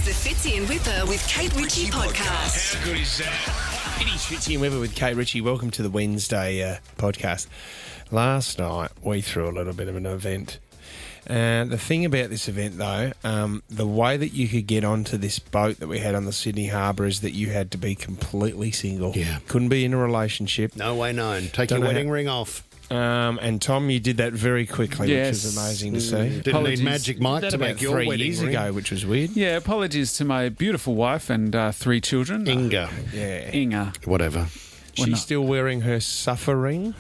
the Fitzy and Whipper with Kate Ritchie podcast. How good is that? It is Fitzy and Whipper with Kate Ritchie. Welcome to the Wednesday podcast. Last night, we threw a little bit of an event. The thing about this event, though, the way that you could get onto this boat that we had on the Sydney Harbour is that you had to be completely single. Yeah. Couldn't be in a relationship. No way known. Take your wedding ring off. And Tom, you did that very quickly, which is amazing to see. Didn't need Magic Mike to make your 3 wedding years ring. ago, which was weird. Yeah, apologies to my beautiful wife and 3 children. Inga. Yeah. Inga. Whatever. She's still wearing her suffering.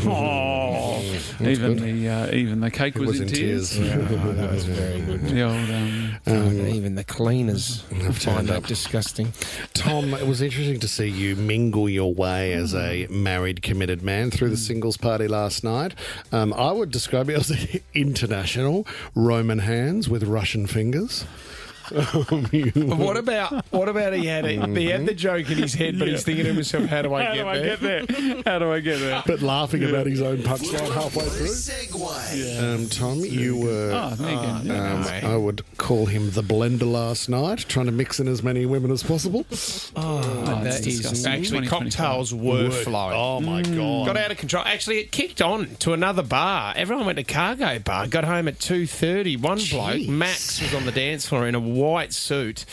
Oh, even the cake was in tears. Yeah, that was very good. The old, even the cleaners find that disgusting. Tom, it was interesting to see you mingle your way as a married, committed man through the singles party last night. I would describe it as international Roman hands with Russian fingers. What about he had the joke in his head, but he's thinking to himself, how do I get there? How do I get there? But laughing about his own punchline halfway through. Segue. Tom, you were, I would call him the blender last night, trying to mix in as many women as possible. That is disgusting. actually cocktails were flowing. Oh, my God. Got out of control. Actually, it kicked on to another bar. Everyone went to Cargo Bar. Got home at 2:30. One bloke, Max, was on the dance floor in a white suit.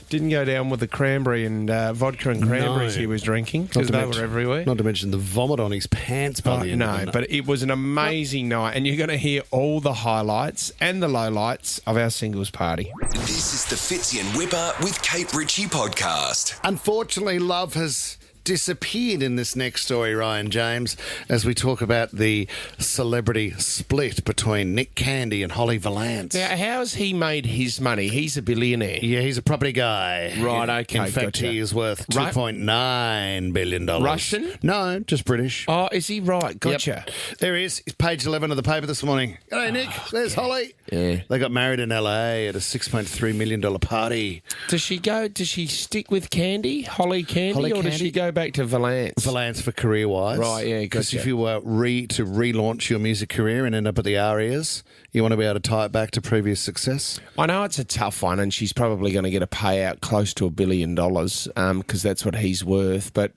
Didn't go down with the cranberry and vodka and cranberries he was drinking because they were everywhere. Not to mention the vomit on his pants by the end of the night. But it was an amazing night, and you're going to hear all the highlights and the lowlights of our singles party. This is the Fitzy and Whipper with Kate Ritchie podcast. Unfortunately, love has disappeared in this next story, Ryan James, as we talk about the celebrity split between Nick Candy and Holly Valance. Now, how has he made his money? He's a billionaire. Yeah, he's a property guy. Right, okay, In fact, gotcha. he is worth $2.9 billion. Russian? No, just British. Oh, is he right? Gotcha. Yep. There he is. It's page 11 of the paper this morning. G'day, Nick. There's Holly. Yeah. They got married in LA at a $6.3 million party. Does she stick with Candy, Holly Candy, Holly or does Candy? she go back to Valance? Valance for career-wise. Right, yeah, Because gotcha. if you were to relaunch your music career and end up at the Arias, you want to be able to tie it back to previous success. I know it's a tough one, and she's probably going to get a payout close to $1 billion because that's what he's worth. But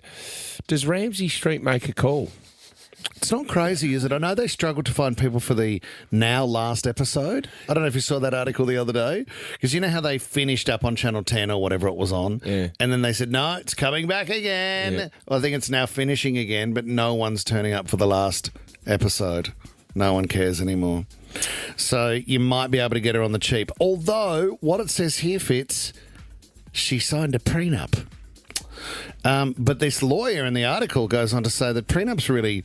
does Ramsay Street make a call? It's not crazy, is it? I know they struggled to find people for the now last episode. I don't know if you saw that article the other day. Because you know how they finished up on Channel 10 or whatever it was on? Yeah. And then they said, no, it's coming back again. Yeah. Well, I think it's now finishing again, but no one's turning up for the last episode. No one cares anymore. So you might be able to get her on the cheap. Although, what it says here, Fitz, she signed a prenup. But this lawyer in the article goes on to say that prenups really,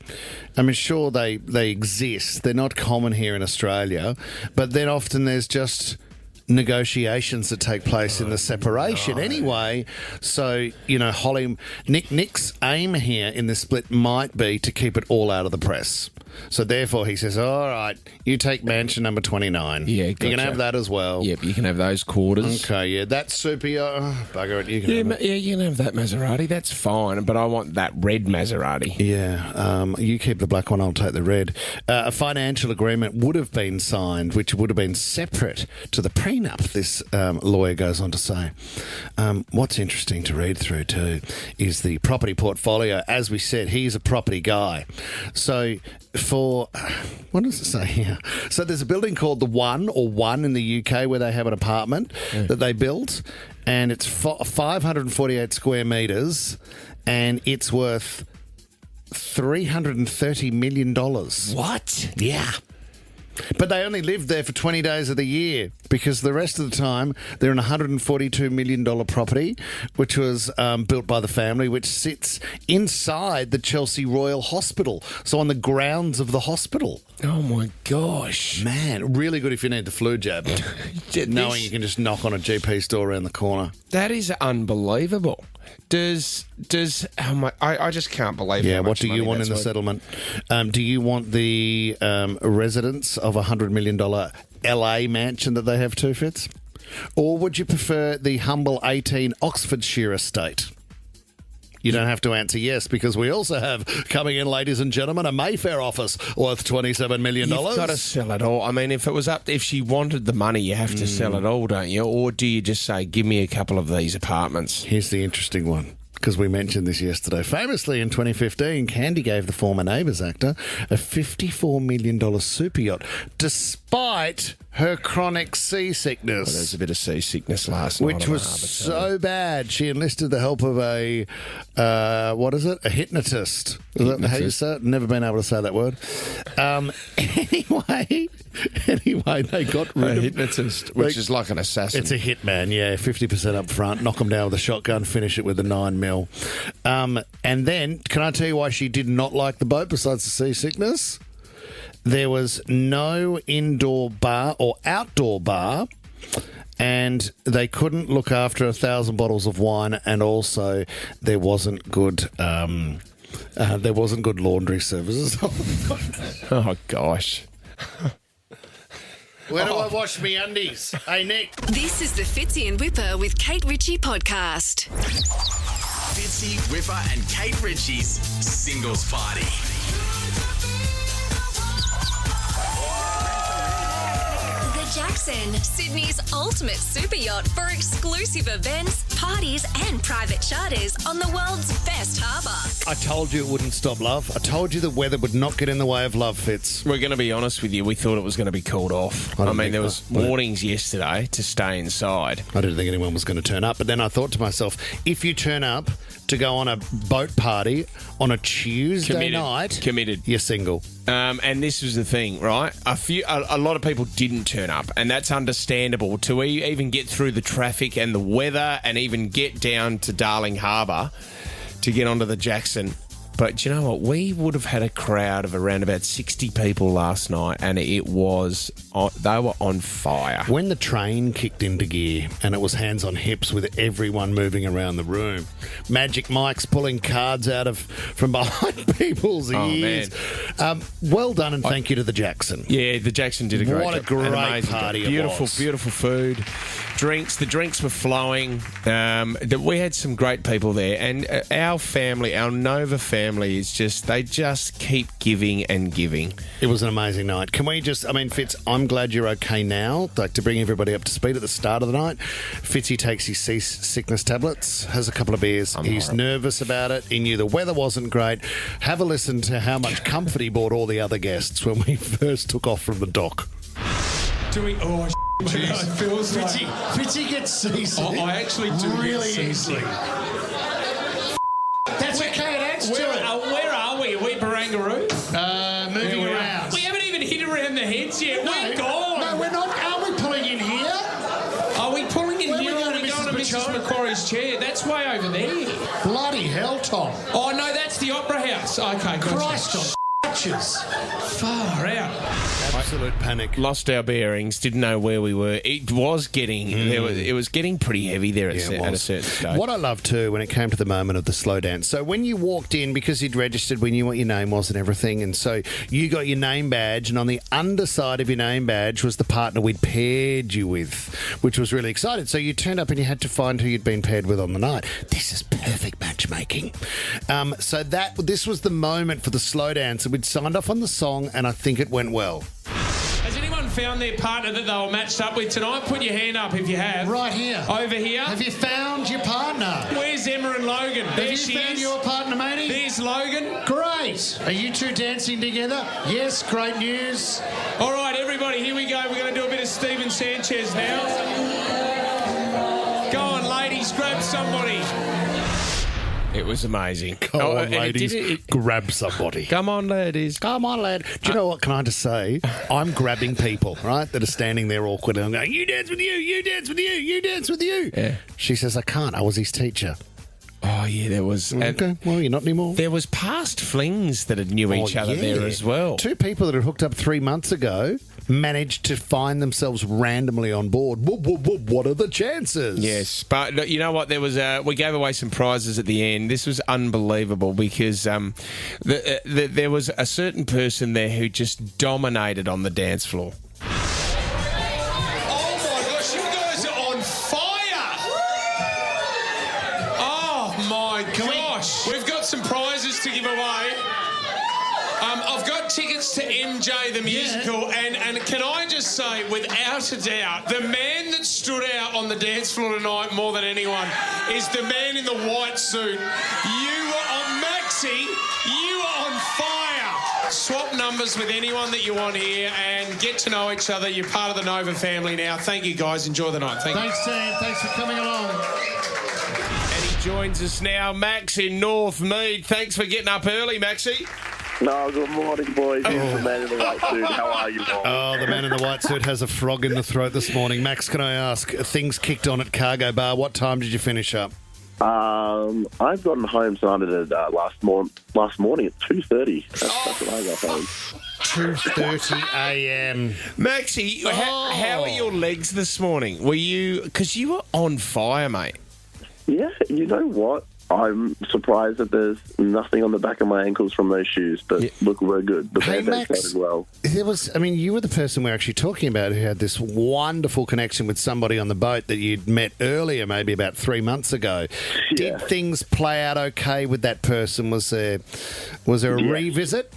I mean, sure, they exist. They're not common here in Australia, but then often there's just negotiations that take place in the separation anyway. So, you know, Nick's aim here in this split might be to keep it all out of the press. So therefore he says, all right, you take mansion number 29. Yeah, You can gotcha. have that as well. Yep, you can have those quarters. Okay, yeah, that's super. Bugger it, you can have it. Yeah, you can have that Maserati. That's fine, but I want that red Maserati. Yeah, you keep the black one, I'll take the red. A financial agreement would have been signed, which would have been separate to the prenup, this lawyer goes on to say. What's interesting to read through too is the property portfolio. As we said, he's a property guy. So what does it say here? So there's a building called the One in the UK where they have an apartment that they built, and it's 548 square metres, and it's worth $330 million. What? Yeah. But they only lived there for 20 days of the year because the rest of the time they're in a $142 million property, which was built by the family, which sits inside the Chelsea Royal Hospital. So on the grounds of the hospital. Oh, my gosh. Man, really good if you need the flu jab. Knowing you can just knock on a GP store around the corner. That is unbelievable. I just can't believe Yeah, how what much do you money want in the that's worth. settlement? Do you want the residence of a $100 million LA mansion that they have too, Fitz? Or would you prefer the humble 18 Oxfordshire estate? You don't have to answer yes, because we also have coming in, ladies and gentlemen, a Mayfair office worth $27 million. You've got to sell it all. I mean, if she wanted the money, you have to sell it all, don't you? Or do you just say, give me a couple of these apartments? Here's the interesting one, because we mentioned this yesterday. Famously, in 2015, Candy gave the former Neighbours actor a $54 million super yacht, despite her chronic seasickness. Well, there was a bit of seasickness last night. Which was so bad, she enlisted the help of a hypnotist. Is that how you say it? Never been able to say that word. Anyway, they got rid a of... hypnotist, which is like an assassin. It's a hitman, yeah. 50% up front, knock them down with a shotgun, finish it with a 9mm. And then, can I tell you why she did not like the boat besides the seasickness? There was no indoor bar or outdoor bar, and they couldn't look after 1,000 bottles of wine, and also there wasn't good laundry services. Oh, gosh. Where do I wash me undies? Hey, Nick. This is the Fitzy and Whipper with Kate Ritchie podcast. Fitzy, Whipper and Kate Ritchie's Singles Party. The Jackson, Sydney's ultimate super yacht for exclusive events, parties and private charters on the world's best harbour. I told you it wouldn't stop love. I told you the weather would not get in the way of love, Fitz. We're going to be honest with you. We thought it was going to be called off. I mean, there was warnings yesterday to stay inside. I didn't think anyone was going to turn up. But then I thought to myself, if you turn up to go on a boat party on a Tuesday night... Committed. You're single. And this was the thing, right? A lot of people didn't turn up, and that's understandable. To even get through the traffic and the weather and even get down to Darling Harbour to get onto the Jackson. But you know what? We would have had a crowd of around about 60 people last night, and it was... they were on fire. When the train kicked into gear and it was hands on hips with everyone moving around the room, Magic Mike's pulling cards out from behind people's ears. Man. Well done, and thank you to the Jackson. Yeah, the Jackson did a great job. What a great An amazing party job. it was. Beautiful food. Drinks. The drinks were flowing. We had some great people there. And our family, our Nova family, they just keep giving and giving. It was an amazing night. Can we just, Fitz, I'm glad you're okay now. Like, to bring everybody up to speed at the start of the night, Fitzy takes his seasickness tablets, has a couple of beers. He's nervous about it. He knew the weather wasn't great. Have a listen to how much comfort he bought all the other guests when we first took off from the dock. Do we? Oh, it feels like... Fitzy gets seasick. Oh, I actually do really get seasick. That's okay, it adds to it. Where are we? Are we Barangaroo? Moving around. We haven't even hit around the heads yet. We're gone. No, we're not. Are we pulling in here? Are we pulling in Where here, are we or are going we to going to Mrs. Mrs. Macquarie's chair? That's way over there. Bloody hell, Tom. Oh, no, that's the Opera House. Okay, gotcha. Christ on Far out. Absolute panic. Lost our bearings, didn't know where we were. It was getting it was getting pretty heavy there at a certain stage. What I love too, when it came to the moment of the slow dance, so when you walked in, because you'd registered, we knew what your name was and everything, and so you got your name badge, and on the underside of your name badge was the partner we'd paired you with, which was really exciting. So you turned up and you had to find who you'd been paired with on the night. This is perfect matchmaking. So this was the moment for the slow dance, and we'd signed off on the song, and I think it went well. Has anyone found their partner that they were matched up with tonight? Put your hand up if you have. Right here. Over here. Have you found your partner? Where's Emma and Logan? There she is. Have you found your partner, matey? There's Logan. Great. Are you two dancing together? Yes, great news. All right, everybody, here we go. We're going to do a bit of Steven Sanchez now. Go on, ladies, grab somebody. It was amazing. Go on, ladies, grab somebody. Come on, ladies. Come on, lad. Do you know what? Can I just say, I'm grabbing people, right, that are standing there awkwardly. I'm going, you dance with you, you dance with you, you dance with you. Yeah. She says, I can't. I was his teacher. Oh, yeah, there was... Okay, well, you're not anymore. There was past flings that had knew each other there as well. Two people that had hooked up 3 months ago managed to find themselves randomly on board. What are the chances? Yes, but you know what? There was we gave away some prizes at the end. This was unbelievable because there was a certain person there who just dominated on the dance floor. Oh, my gosh, you guys are on fire! Oh, my gosh. give away. I've got tickets to MJ the Musical, and can I just say, without a doubt, the man that stood out on the dance floor tonight more than anyone is the man in the white suit. You were on Maxie, you were on fire. Swap numbers with anyone that you want here and get to know each other. You're part of the Nova family now. Thank you, guys. Enjoy the night. Thanks, team. Thanks for coming along. And he joins us now, Max in North Mead. Thanks for getting up early, Maxie. No, good morning, boys. Here's the man in the white suit. How are you, Bob? Oh, the man in the white suit has a frog in the throat this morning. Max, can I ask, things kicked on at Cargo Bar. What time did you finish up? I've gotten home, started at last morning at 2:30. That's what I got home. 2:30 a.m. Maxie, how are your legs this morning? Because you were on fire, mate. Yeah, you know what? I'm surprised that there's nothing on the back of my ankles from those shoes, but look, we're good. The Hey, band Max, started well. you were the person we're actually talking about who had this wonderful connection with somebody on the boat that you'd met earlier, maybe about 3 months ago. Yeah. Did things play out okay with that person? Was there a revisit?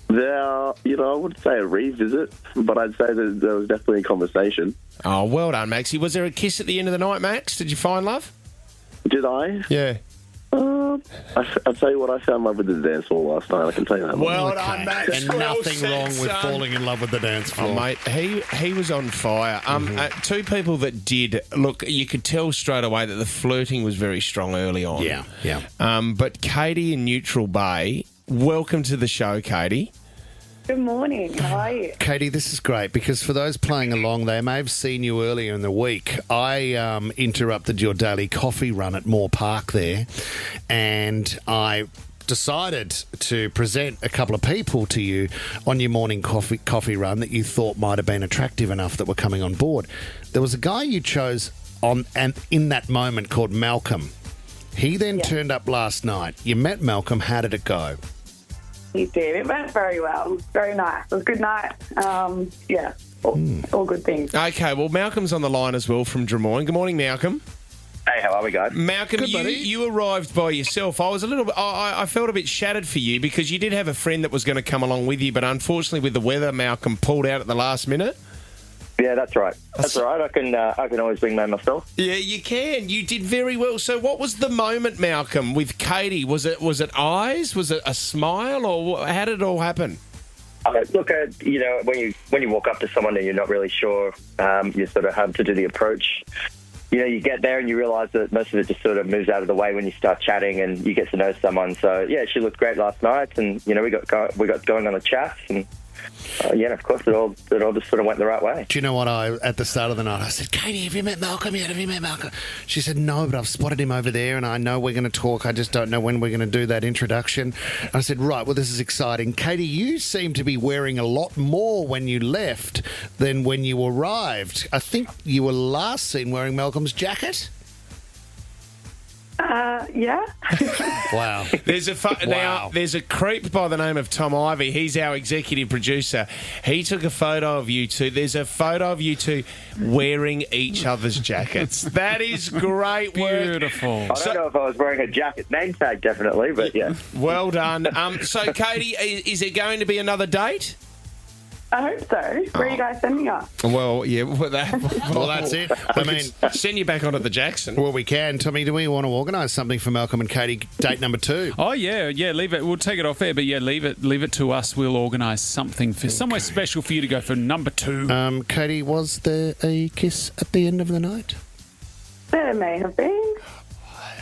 I wouldn't say a revisit, but I'd say that there was definitely a conversation. Oh, well done, Maxie. Was there a kiss at the end of the night, Max? Did you find love? Did I? Yeah. I'll tell you what, I found love with the dance floor last night. I can tell you that. Well done, Max. And Well nothing said, wrong with son. falling in love with the dance floor. Oh, mate, he was on fire. Two people that did, look, you could tell straight away that the flirting was very strong early on. Yeah. But Katie in Neutral Bay, welcome to the show, Katie. Good morning. How are you? Katie, this is great because for those playing along, they may have seen you earlier in the week. I interrupted your daily coffee run at Moore Park there, and I decided to present a couple of people to you on your morning coffee run that you thought might have been attractive enough that were coming on board. There was a guy you chose in that moment called Malcolm. He then turned up last night. You met Malcolm. How did it go? You did. It went very well. Very nice. It was a good night. All good things. Okay, well, Malcolm's on the line as well from Drummoyne. Good morning, Malcolm. Hey, how are we, guys? Malcolm, you arrived by yourself. I felt a bit shattered for you because you did have a friend that was going to come along with you, but unfortunately with the weather, Malcolm pulled out at the last minute. Yeah, that's right. That's all right. I can always wingman myself. Yeah, you can. You did very well. So what was the moment, Malcolm, with Katie? Was it eyes? Was it a smile? Or how did it all happen? Look, when you walk up to someone and you're not really sure, you sort of have to do the approach. You get there and you realise that most of it just sort of moves out of the way when you start chatting and you get to know someone. So, yeah, she looked great last night and, we got going on a chat and... of course, it all just sort of went the right way. Do you know what? At the start of the night, I said, Katie, have you met Malcolm yet? Have you met Malcolm? She said, no, but I've spotted him over there and I know we're going to talk. I just don't know when we're going to do that introduction. And I said, right, well, this is exciting. Katie, you seem to be wearing a lot more when you left than when you arrived. I think you were last seen wearing Malcolm's jacket. Yeah. Wow. Now, there's a creep by the name of Tom Ivey. He's our executive producer. He took a photo of you two. There's a photo of you two wearing each other's jackets. That is great work. Beautiful. I don't know if I was wearing a jacket. Name tag, definitely, but yeah. Well done. So, Katie, is it going to be another date? I hope so. Where are you guys sending us? Well, yeah. Well, that's it. I mean, send you back onto the Jackson. Well, we can. Tommy, do we want to organise something for Malcolm and Katie, date number 2? Oh, yeah, leave it. We'll take it off air, but yeah, leave it to us. We'll organise something for somewhere special for you to go for number 2. Katie, was there a kiss at the end of the night? There may have been.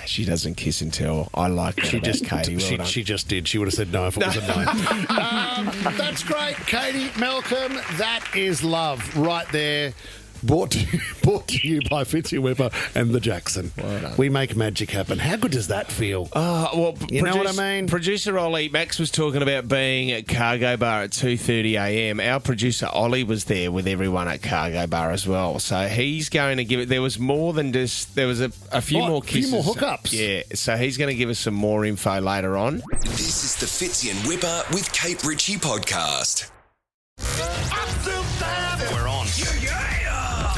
She doesn't kiss and tell. I like that She just Katie. Well she just did. She would have said no if it was a no. That's great, Katie, Malcolm. That is love right there. Brought to you by Fitzy Whipper and the Jackson. Well we make magic happen. How good does that feel? Well, you know what I mean? Producer Ollie, Max was talking about being at Cargo Bar at 2:30 a.m. Our producer Ollie was there with everyone at Cargo Bar as well. So he's going to give it... There was more than just... There was a few more kisses. A few more hookups. Yeah, so he's going to give us some more info later on. This is the Fitzy and Whipper with Kate Ritchie podcast. We're on.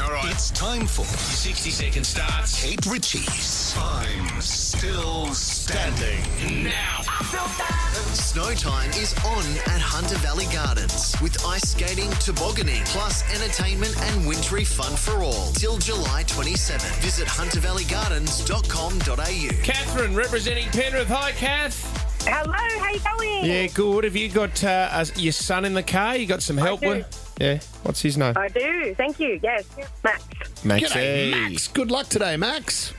All right, it's time for. 60-second starts. Kate Ritchie's. I'm still standing. Now. Snow time is on at Hunter Valley Gardens with ice skating, tobogganing, plus entertainment and wintry fun for all. Till July 27. Visit huntervalleygardens.com.au. Catherine, representing Penrith. Hi, Kath. Hello, how you going? Yeah, good. Have you got your son in the car? You got some help do. with? Yeah. What's his name? I do, thank you. Yes, Max. Max. G'day, Max. Good luck today, Max.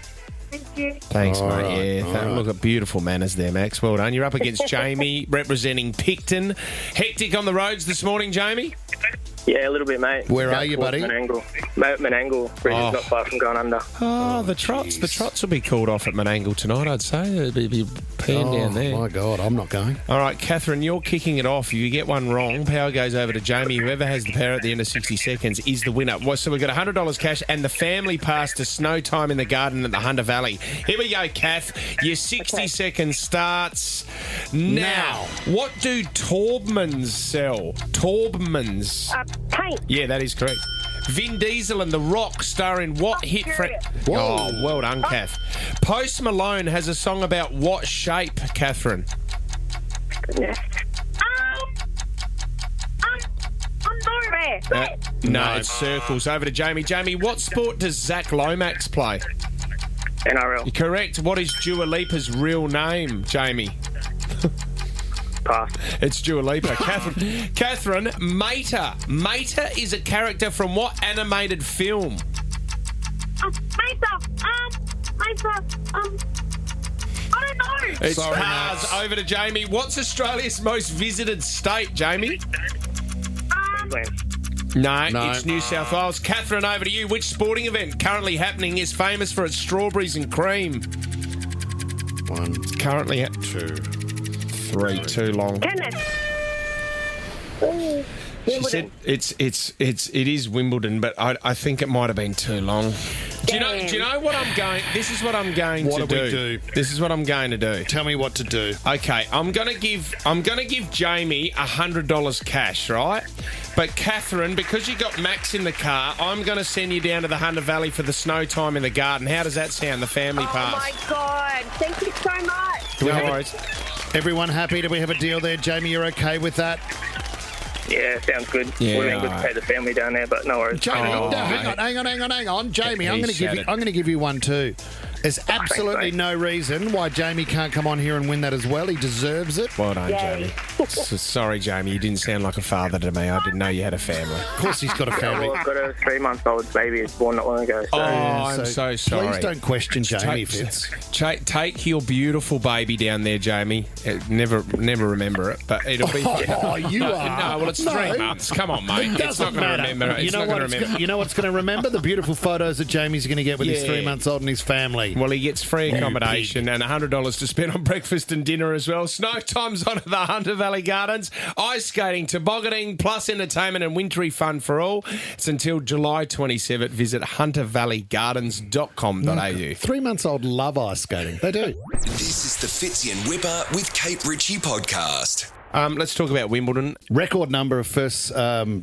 Thank you. Thanks, All mate. right, Yeah, all right. look at beautiful manners there, Max. Well done. You're up against Jamie, representing Picton. Hectic on the roads this morning, Jamie. Yeah, a little bit, mate. Where are you, buddy? Menangle. Menangle. Bridge is not far from going under. Oh, the trots. The trots will be called off at Menangle tonight, I'd say. They'll be peeing down there. My God, I'm not going. All right, Catherine, you're kicking it off. If you get one wrong, power goes over to Jamie. Whoever has the power at the end of 60 seconds is the winner. Well, so we've got $100 cash and the family pass to Snow Time in the Garden at the Hunter Valley. Here we go, Kath. Your 60 seconds starts now. What do Taubmans sell? Taubmans. Paint. Yeah, that is correct. Vin Diesel and The Rock star in what hit? Oh, well done, Kath. Post Malone has a song about what shape, Catherine? Goodness. No, it's circles. Over to Jamie. Jamie, what sport does Zach Lomax play? NRL. Correct. What is Dua Lipa's real name, Jamie? Pass. It's Dua Lipa. Catherine, Mater. Mater is a character from what animated film? I don't know. It's Sorry, Cars. Max. Over to Jamie. What's Australia's most visited state, Jamie? No, it's New South Wales. Catherine, over to you. Which sporting event currently happening is famous for its strawberries and cream? One, It's currently at 2. 3. Too long. Tennis. She said it is Wimbledon, but I think it might have been too long. Do you know what I'm going? This is what I'm going What to do we do. do? This is what I'm going to do. Tell me what to do. Okay, I'm gonna give Jamie $100 cash, right? But Catherine, because you got Max in the car, I'm gonna send you down to the Hunter Valley for the Snow Time in the Garden. How does that sound? The family pass. Oh my God! Thank you so much. No worries. Everyone happy? Do we have a deal there? Jamie, you're okay with that? Yeah, sounds good. Yeah, Would have been good to pay the family down there, but no worries. Jamie, Oh, no, mate. hang on. Jamie, I'm He's going to give you. shattered. I'm going to give you one too. There's absolutely mate. no reason why Jamie can't come on here and win that as well. He deserves it. Well done, Yay. Jamie. Sorry, Jamie, you didn't sound like a father to me. I didn't know you had a family. Of course, he's got a family. Well, I've got a 3-month-old baby. It's born not long ago. So. Oh, I'm so sorry. Please don't question Jamie, Fitz. Take your beautiful baby down there, Jamie. Never remember it, but it'll be. Oh, you are. No, well, it's 3 months. Come on, mate. It It's doesn't not going to matter. remember it. You It's know not what? going to remember. You know what's going to remember? The beautiful photos that Jamie's going to get with his Yeah. 3 months old and his family. Well, he gets free accommodation and $100 to spend on breakfast and dinner as well. Snow time's on at the Hunter Valley Gardens. Ice skating, tobogganing, plus entertainment and wintry fun for all. It's until July 27th. Visit huntervalleygardens.com.au. 3 months old love ice skating. They do. This is the Fitzy and Whipper with Kate Ritchie podcast. Let's talk about Wimbledon. Record number of first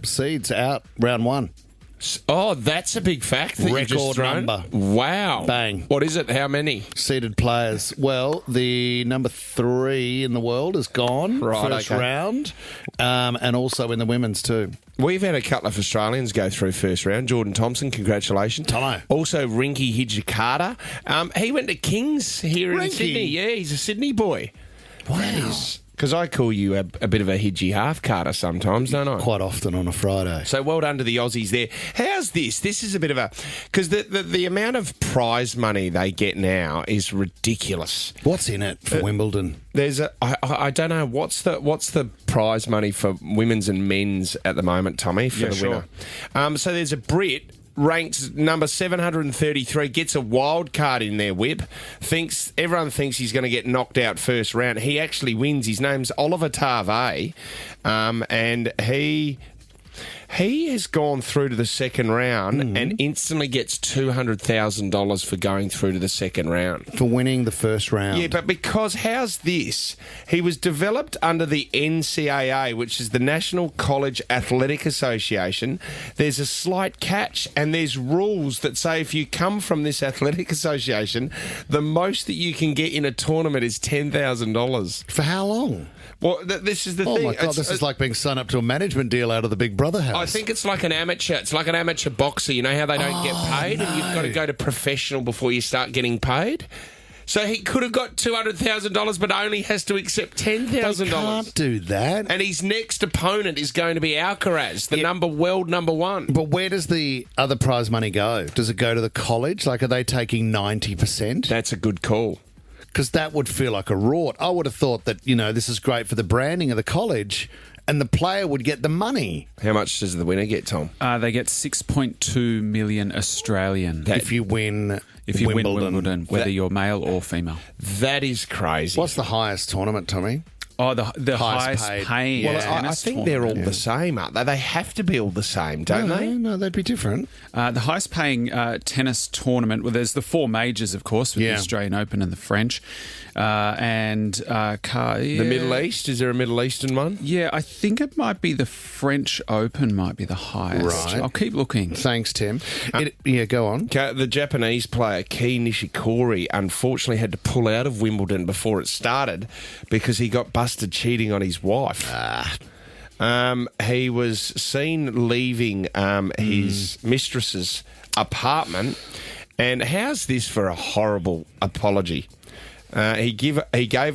seeds out round 1. Oh, that's a big fact that you've just Record thrown. number. Wow. Bang. What is it? How many? Seeded players. Well, the number 3 in the world is gone. Right, first okay. round. And also in the women's too. We've had a couple of Australians go through first round. Jordan Thompson, congratulations. Tomo. Also, Rinky Hijikata. He went to Kings here in Rinky? Sydney. Yeah, he's a Sydney boy. Wow. Because I call you a bit of a Hidgy half-carter sometimes, don't I? Quite often on a Friday. So well done to the Aussies there. How's this? This is a bit of a... Because the amount of prize money they get now is ridiculous. What's in it for Wimbledon? There's a... I don't know. What's the prize money for women's and men's at the moment, Tommy, for the winner? So there's a Brit... Ranked number 733, gets a wild card in their whip. Everyone thinks he's going to get knocked out first round. He actually wins. His name's Oliver Tarvey, and he He has gone through to the second round and instantly gets $200,000 for going through to the second round. For winning the first round. Yeah, but because how's this? He was developed under the NCAA, which is the National College Athletic Association. There's a slight catch, and there's rules that say if you come from this athletic association, the most that you can get in a tournament is $10,000. For how long? Well, this is the thing. Oh, my God, this is like being signed up to a management deal out of the Big Brother house. I think it's like an amateur. It's like an amateur boxer. You know how they don't get paid and you've got to go to professional before you start getting paid? So he could have got $200,000 but only has to accept $10,000. They can't do that. And his next opponent is going to be Alcaraz, the world number one. But where does the other prize money go? Does it go to the college? Like, are they taking 90%? That's a good call. Because that would feel like a rort. I would have thought that, this is great for the branding of the college and the player would get the money. How much does the winner get, Tom? They get 6.2 million Australian. If you win Wimbledon, whether you're male or female. That is crazy. What's the highest tournament, Tommy? Oh, the highest paying. Well, I think they're all the same, aren't they? They have to be all the same, don't they? No, they'd be different. The highest paying tennis tournament, well, there's the four majors, of course, with the Australian Open and the French. The Middle East? Is there a Middle Eastern one? Yeah, I think it might be the French Open might be the highest. Right. I'll keep looking. Thanks, Tim. Go on. The Japanese player Kei Nishikori unfortunately had to pull out of Wimbledon before it started because he got busted cheating on his wife. He was seen leaving his mistress's apartment, and how's this for a horrible apology? He gave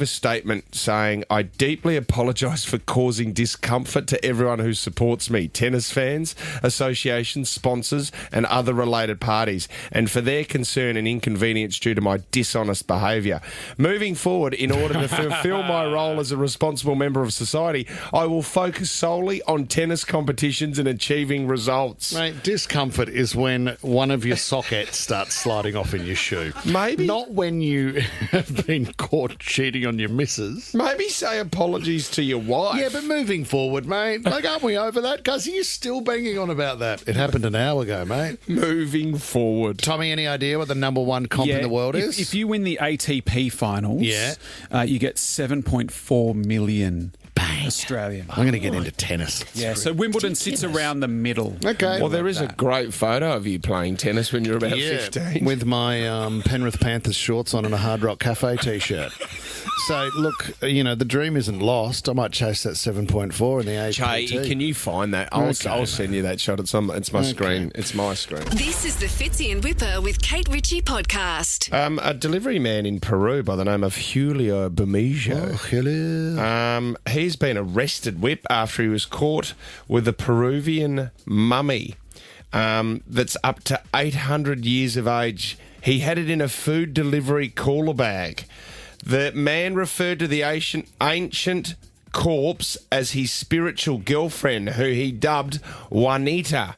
a statement saying, "I deeply apologise for causing discomfort to everyone who supports me, tennis fans, associations, sponsors and other related parties, and for their concern and inconvenience due to my dishonest behaviour. Moving forward, in order to fulfil my role as a responsible member of society, I will focus solely on tennis competitions and achieving results." Mate, discomfort is when one of your sockets starts sliding off in your shoe. Maybe. Not when you have been caught cheating on your missus. Maybe say apologies to your wife. Yeah, but moving forward, mate. Like, aren't we over that? Cuz you're still banging on about that. It happened an hour ago, mate. Moving forward. Tommy, any idea what the number one comp in the world is? If you win the ATP finals, you get 7.4 million Australian. I'm going to get into tennis. Yeah, so Wimbledon sits around the middle. Okay. Well, there is a great photo of you playing tennis when you're about 15. With my Penrith Panthers shorts on and a Hard Rock Cafe T-shirt. So, look, the dream isn't lost. I might chase that 7.4 in the APT. Jay, can you find that? I'll send you that shot. It's my screen. It's my screen. This is the Fitzy and Whipper with Kate Ritchie podcast. A delivery man in Peru by the name of Julio Bermejo. Oh, Julio. He's been arrested, Whip, after he was caught with a Peruvian mummy that's up to 800 years of age. He had it in a food delivery cooler bag. The man referred to the ancient corpse as his spiritual girlfriend, who he dubbed Juanita.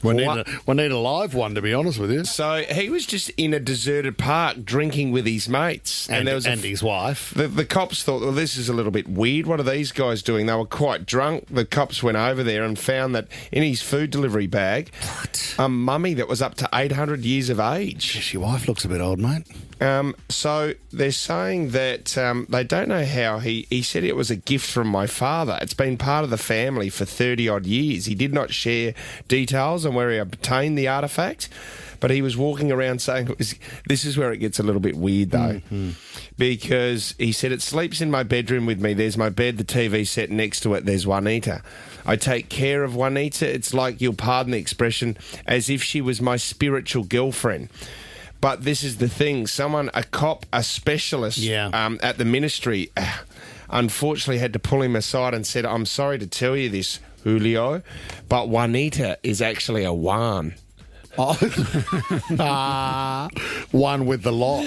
We need a live one, to be honest with you. So he was just in a deserted park drinking with his mates. And there was his wife. The cops thought, well, this is a little bit weird. What are these guys doing? They were quite drunk. The cops went over there and found that in his food delivery bag, a mummy that was up to 800 years of age. Your wife looks a bit old, mate. So they're saying that they don't know how he said it was a gift from my father. It's been part of the family for 30-odd years. He did not share details on where he obtained the artefact, but he was walking around saying this is where it gets a little bit weird, though, because he said, it sleeps in my bedroom with me. There's my bed, the TV set next to it. There's Juanita. I take care of Juanita. It's like, you'll pardon the expression, as if she was my spiritual girlfriend. But this is the thing. A cop, a specialist at the ministry, unfortunately had to pull him aside and said, I'm sorry to tell you this, Julio, but Juanita is actually a Juan. Oh. One with the lot.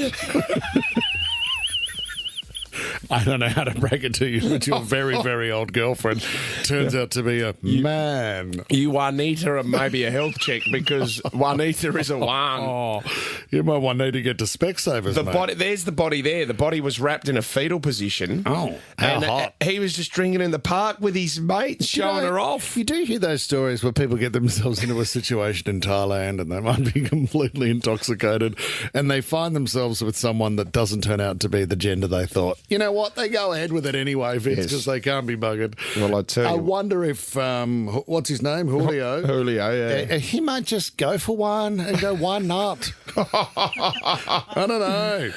I don't know how to break it to you, but your very, very old girlfriend turns out to be a man. You Juanita and maybe a health check because Juanita is a one. Oh, you might want to get to Specsavers, The mate. body, there's the body there. The body was wrapped in a fetal position. Oh, how and hot. He was just drinking in the park with his mates, showing her off. You do hear those stories where people get themselves into a situation in Thailand and they might be completely intoxicated and they find themselves with someone that doesn't turn out to be the gender they thought. You know what? They go ahead with it anyway, Vince, because they can't be buggered. Well, I tell you. I wonder if, what's his name? Julio. Julio, yeah. He might just go for one and go, why not? I don't know.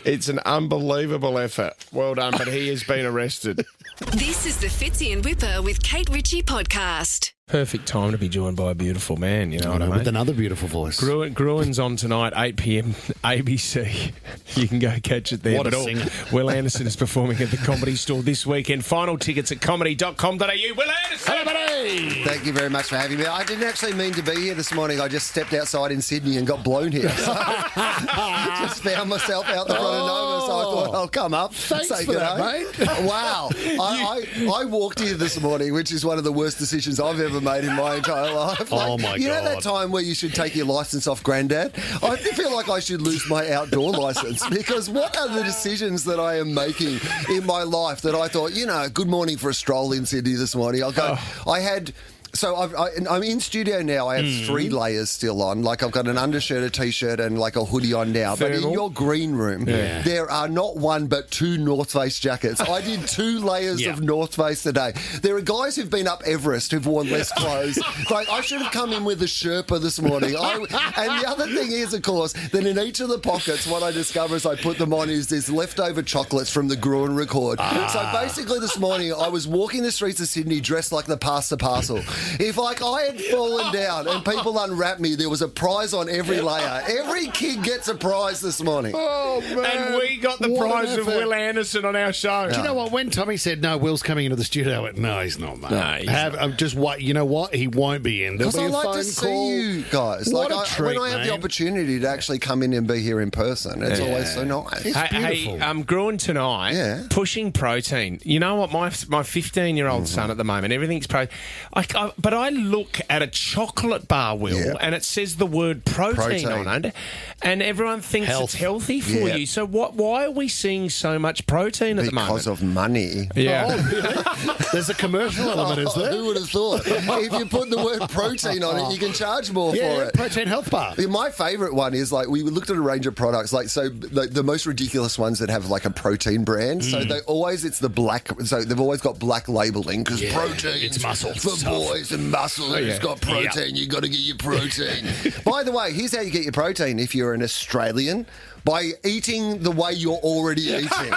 It's an unbelievable effort. Well done, but he has been arrested. This is the Fitzy and Whipper with Kate Ritchie podcast. Perfect time to be joined by a beautiful man, you know what I mean? With another beautiful voice. Gruen's on tonight, 8 p.m, ABC. You can go catch it there. What a singer. Wil Anderson is performing at the Comedy Store this weekend. Final tickets at comedy.com.au. Wil Anderson! Hello, buddy! Thank you very much for having me. I didn't actually mean to be here this morning. I just stepped outside in Sydney and got blown here. So just found myself out the front of nowhere, so I thought I'll come up. Thanks say for that, g'day. mate. Wow. I walked here this morning, which is one of the worst decisions I've ever made in my entire life. Oh, my You know God. that time where you should take your licence off Grandad? I feel like I should lose my outdoor licence because what are the decisions that I am making in my life that I thought, good morning for a stroll in Sydney this morning. I'll go. I had... So I'm in studio now. I have 3 layers still on. Like I've got an undershirt, a t-shirt, and like a hoodie on now. But in your green room, there are not one but 2 North Face jackets. I did 2 layers of North Face today. There are guys who've been up Everest who've worn less clothes. Like I should have come in with a Sherpa this morning. And the other thing is, of course, that in each of the pockets, what I discover as I put them on is there's leftover chocolates from the Gruen record. So basically, this morning I was walking the streets of Sydney dressed like the pasta parcel. If I had fallen down and people unwrapped me, there was a prize on every layer. Every kid gets a prize this morning. Oh, man. And we got the prize of Wil Anderson on our show. Do you know what? When Tommy said, no, Will's coming into the studio, I went, no, he's not, mate. No, he's Just wait. You know what? He won't be in. There'll Because be I a like phone to call. see you guys. What Like a treat, when I have the man. opportunity to actually come in and be here in person, it's always so nice. It's Hey, beautiful. Gruen tonight, pushing protein. You know what? My 15-year-old son at the moment, everything's protein. But I look at a chocolate bar, Will, and it says the word protein on it, and everyone thinks it's healthy for you. So why are we seeing so much protein at the moment? Because of money. Yeah. Oh, really? There's a commercial element, is there? Who would have thought? If you put the word protein on it, you can charge more for it. Protein health bar. Yeah, my favourite one is we looked at a range of products, the most ridiculous ones that have like a protein brand. So it's the black. So they've always got black labelling because protein, it's muscle for stuff. boys and muscle. It's got protein. You got to get your protein. By the way, here's how you get your protein if you're an Australian. By eating the way you're already eating.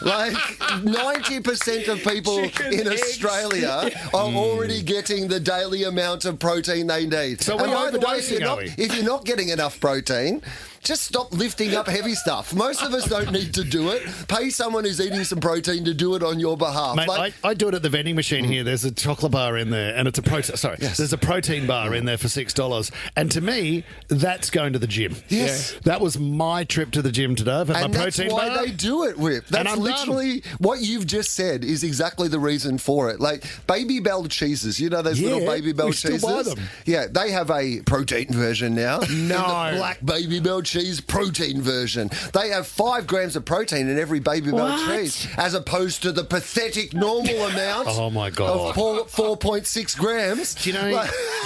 Like 90% of people in Australia are already getting the daily amount of protein they need. So we're by the way, overdosing, if you're not getting enough protein, just stop lifting up heavy stuff. Most of us don't need to do it. Pay someone who's eating some protein to do it on your behalf. Mate, I do it at the vending machine here. There's a chocolate bar in there, and it's a protein. Sorry, there's a protein bar in there for $6. And to me, that's going to the gym. Yes. Yeah. That was my trip to the gym today. I've had my protein bar. bar. They do it, Whip. That's I'm literally what you've just said is exactly the reason for it. Like Baby Bell cheeses, you know those little Baby Bell cheeses? Still buy them. Yeah, they have a protein version now. No. The black Baby Bell cheese protein version. They have 5 grams of protein in every Baby Bell cheese, as opposed to the pathetic normal amount Oh, my God. of 4.6 grams. Do you know,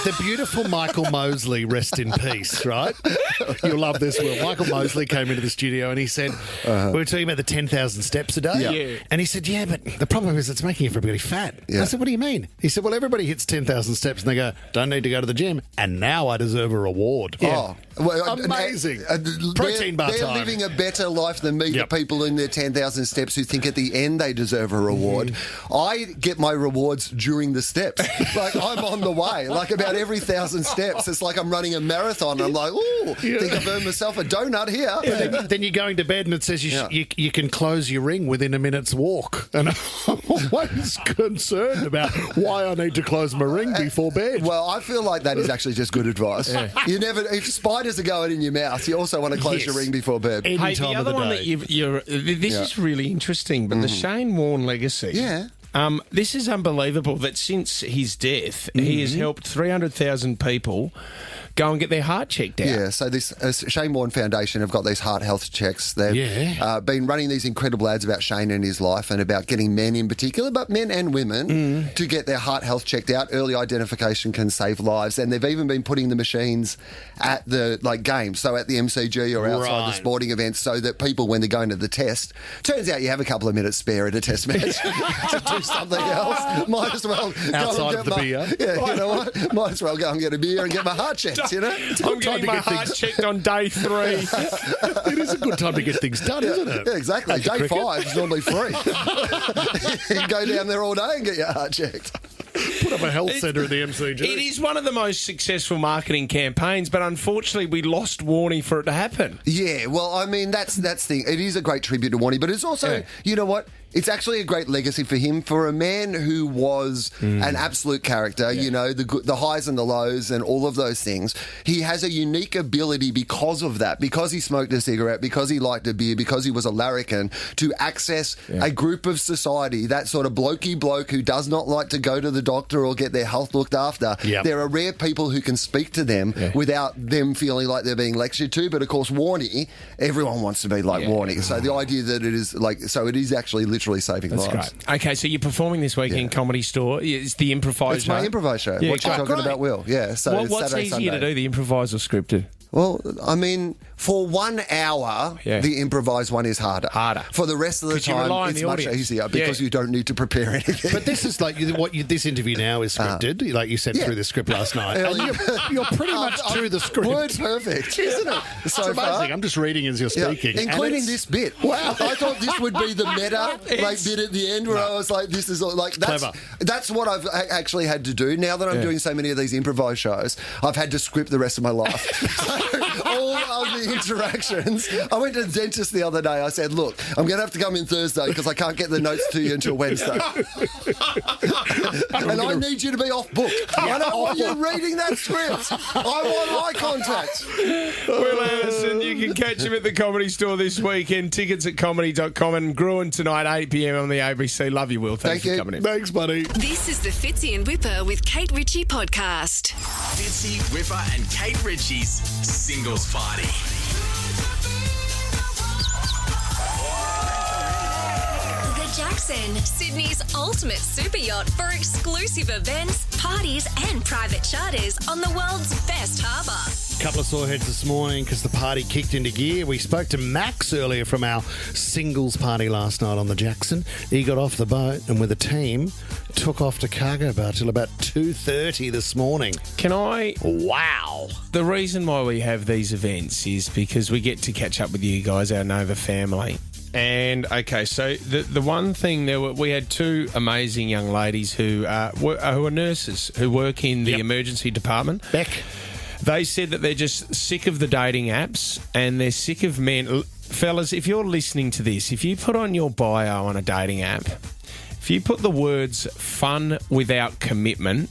the beautiful Michael Mosley, rest in peace, right? You'll love this, Will. Michael Mosley came into the studio and he said, we were talking about the 10,000 steps a day. Yeah. And he said, yeah, but the problem is it's making everybody fat. Yeah. I said, what do you mean? He said, well, everybody hits 10,000 steps and they go, don't need to go to the gym. And now I deserve a reward. Oh, well, amazing. Protein bar They're time. living a better life than me, the people in their 10,000 steps who think at the end they deserve a reward. I get my rewards during the steps. Like, I'm on the way. Like, about every 1,000 steps, it's like I'm running a marathon. I'm like, ooh, think I've earned myself a donut here. Then you're going to bed and it says you can close your ring within a minute's walk. And I'm always concerned about why I need to close my ring before bed. Well, I feel like that is actually just good advice. You never, if spiders are going in your mouth, you also want to close your ring before bed. Hey, the other one that this is really interesting, but the Shane Warne legacy. Yeah. This is unbelievable that since his death, he has helped 300,000 people go and get their heart checked out. Yeah, so this Shane Warne Foundation have got these heart health checks. They've been running these incredible ads about Shane and his life and about getting men in particular, but men and women, to get their heart health checked out. Early identification can save lives. And they've even been putting the machines at the games, so at the MCG or outside the sporting events, so that people, when they're going to the test, turns out you have a couple of minutes spare at a test match to do something else. Might as well outside of the beer. Yeah, you know what? Might as well go and get a beer and get my heart checked. You know, I'm getting my heart checked on day 3. It is a good time to get things done, isn't it? Yeah, exactly. Day 5 is normally free. You can go down there all day and get your heart checked. Put up a health centre at the MCG. It is one of the most successful marketing campaigns, but unfortunately we lost Warnie for it to happen. Yeah, well, I mean, that's the thing. It is a great tribute to Warnie, but it's also, you know what? It's actually a great legacy for him, for a man who was an absolute character, you know, the highs and the lows and all of those things. He has a unique ability because of that, because he smoked a cigarette, because he liked a beer, because he was a larrikin, to access a group of society, that sort of blokey bloke who does not like to go to the doctor or get their health looked after. Yep. There are rare people who can speak to them without them feeling like they're being lectured to. But of course, Warnie, everyone wants to be like Warnie. So the idea that it is it is actually literally saving lives. That's great. Okay, so you're performing this week in Comedy Store. It's the Improvise show. It's my Improvise show. Yeah, what you're talking about, Will. Yeah. So it's what's Saturday, easier Sunday. to do, the Improvise or scripted? Well, I mean, for 1 hour, the improvised one is harder. For the rest of the time, it's much easier because you don't need to prepare anything. But this is like this interview now is scripted, like you said through the script last night. And you're pretty much through the script. Word perfect, isn't it? It's amazing. I'm just reading as you're speaking. Including this bit. Wow. I thought this would be the meta bit at the end where I was like, this is that's what I've actually had to do. Now that I'm doing so many of these improvised shows, I've had to script the rest of my life. All of the interactions. I went to the dentist the other day. I said, look, I'm going to have to come in Thursday because I can't get the notes to you until Wednesday. And I need you to be off book. I don't want you reading that script. I want eye contact. Wil Anderson, you can catch him at the Comedy Store this weekend. Tickets at comedy.com, and Gruen tonight, 8 p.m. on the ABC. Love you, Will. Thanks for coming in. Thanks, buddy. This is the Fitzy and Whipper with Kate Ritchie podcast. Fitzy, Whipper and Kate Ritchie's Singles Party. The Jackson, Sydney's ultimate super yacht for exclusive events, parties and private charters on the world's best harbour. Couple of sore heads this morning because the party kicked into gear. We spoke to Max earlier from our singles party last night on the Jackson. He got off the boat and with a team took off to Cargo Bar till about 2:30 this morning. Wow. The reason why we have these events is because we get to catch up with you guys, our Nova family. And, okay, so the one thing, we had 2 amazing young ladies who are nurses who work in the emergency department. Beck. They said that they're just sick of the dating apps and they're sick of men. Fellas, if you're listening to this, if you put on your bio on a dating app, if you put the words fun without commitment,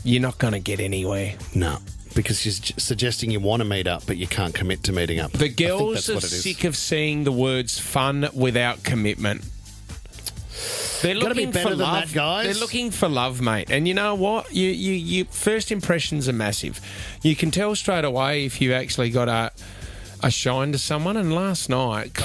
you're not going to get anywhere. No. Because you're suggesting you want to meet up, but you can't commit to meeting up. The girls are sick of seeing the words fun without commitment. They're looking for love, guys. They're looking for love, mate. And you know what? You first impressions are massive. You can tell straight away if you actually got a shine to someone. And last night,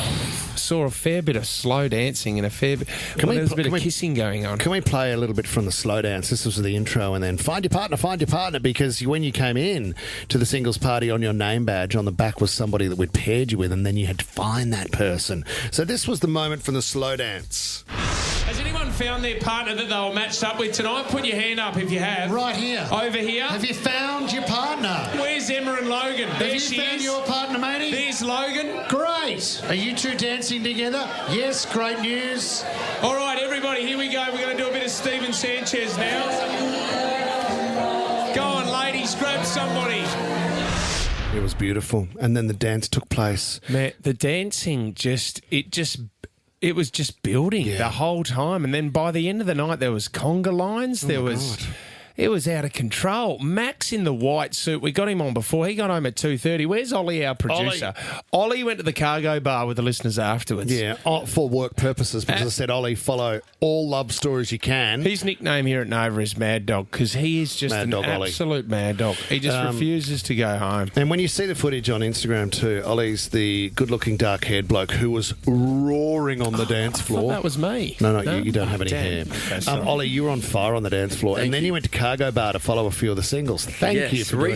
saw a fair bit of slow dancing and a fair bit. There was a bit of kissing going on. Can we play a little bit from the slow dance? This was the intro, and then find your partner, because when you came in to the singles party on your name badge, on the back was somebody that we'd paired you with, and then you had to find that person. So this was the moment from the slow dance. Has anyone found their partner that they were matched up with tonight? Put your hand up if you have. Right here. Over here. Have you found your partner? Where's Emma and Logan? Have you found your partner, matey? There's Logan. Great. Are you two dancing together? Yes, great news. All right, everybody, here we go. We're going to do a bit of Steven Sanchez now. Go on, ladies, grab somebody. It was beautiful. And then the dance took place. Man, the dancing just it was just building the whole time. And then by the end of the night, there was conga lines. It was out of control. Max in the white suit. We got him on before. He got home at 2:30. Where's Ollie, our producer? Ollie went to the cargo bar with the listeners afterwards. Yeah, for work purposes. Because I said, Ollie, follow all love stories you can. His nickname here at Nova is Mad Dog because he is just an absolute mad dog. He just refuses to go home. And when you see the footage on Instagram too, Ollie's the good-looking dark-haired bloke who was roaring on the dance floor. I thought that was me. No, you don't have any hair. Okay, Ollie, you were on fire on the dance floor. And then you went to cargo bar to follow a few of the singles. Thank you for doing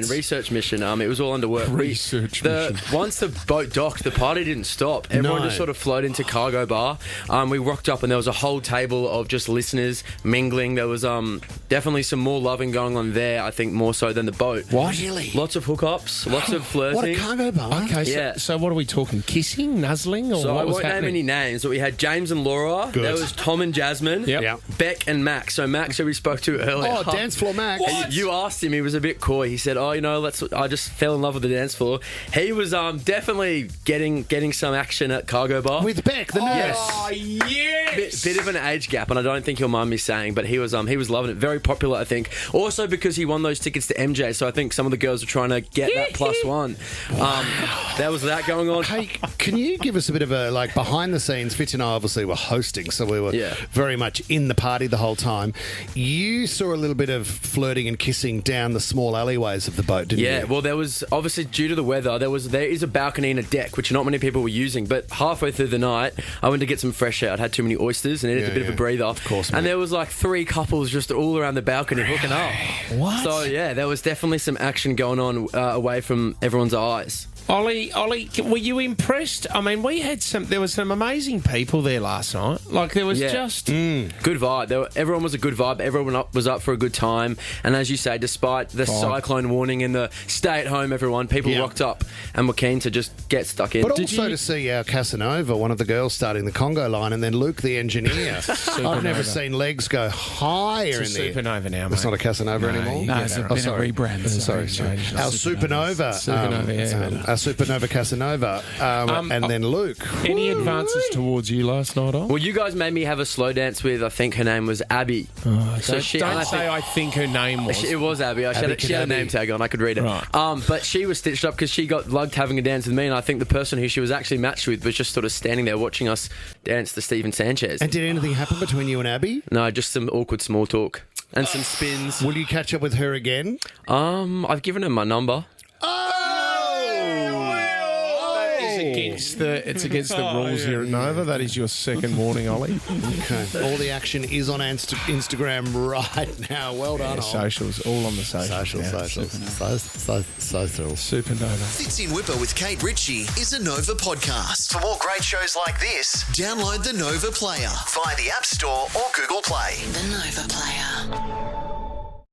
research mission. It was all under work. Research mission. Once the boat docked, the party didn't stop. Everyone just sort of flowed into cargo bar. We rocked up and there was a whole table of just listeners mingling. There was definitely some more loving going on there, I think more so than the boat. What? Really? Lots of hookups, lots of flirting. What a cargo bar. Okay, so what are we talking? Kissing, nuzzling, or so what I was won't happening? name any names, but we had James and Laura. Good. There was Tom and Jasmine. Yep. Beck and Max. So Max, who we spoke to earlier. Oh, dance floor Max. You asked him, he was a bit coy. He said, I just fell in love with the dance floor. He was definitely getting some action at cargo bar. With Beck, the nurse. Oh, yes! Bit of an age gap, and I don't think he'll mind me saying, but he was loving it. Very popular, I think. Also because he won those tickets to MJ, so I think some of the girls were trying to get that +1. There was that going on. Hey, can you give us a bit of a, behind the scenes? Fitz and I obviously were hosting, so we were very much in the party the whole time. You saw a little bit of flirting and kissing down the small alleyways of the boat, didn't you? Yeah, well, there was, obviously, due to the weather, there is a balcony and a deck, which not many people were using, but halfway through the night, I went to get some fresh air. I'd had too many oysters and needed a bit of a breather. Of course, and there was 3 couples just all around the balcony hooking up. What? So, yeah, there was definitely some action going on away from everyone's eyes. Ollie, were you impressed? I mean, there was some amazing people there last night. There was just... Good vibe. Everyone was a good vibe. Everyone was up for a good time. And as you say, despite the cyclone warning and the stay at home, everyone, people rocked up and were keen to just get stuck in. But also to see our Casanova, one of the girls starting the Congo line, and then Luke, the engineer. I've never seen legs go higher in there. Supernova now, mate. It's not a Casanova anymore? No, it's been a rebrand. Sorry. Our Supernova. Our Supernova Casanova, and then Luke. Any advances towards you last night, Ol? Well, you guys made me have a slow dance with, I think her name was Abby. Don't say I think her name was. It was Abby. She had a name tag on. I could read it. Right. But she was stitched up because she got lugged having a dance with me, and I think the person who she was actually matched with was just sort of standing there watching us dance to Steven Sanchez. And did anything happen between you and Abby? No, just some awkward small talk and some spins. Will you catch up with her again? I've given her my number. It's against the rules here at Nova. That is your second warning, Ollie. Okay. All the action is on Instagram right now. Well done, Ollie. Socials, all on the socials. Socials. Supernova. Fitz in Whipper with Kate Ritchie is a Nova podcast. For more great shows like this, download the Nova Player via the App Store or Google Play. The Nova Player.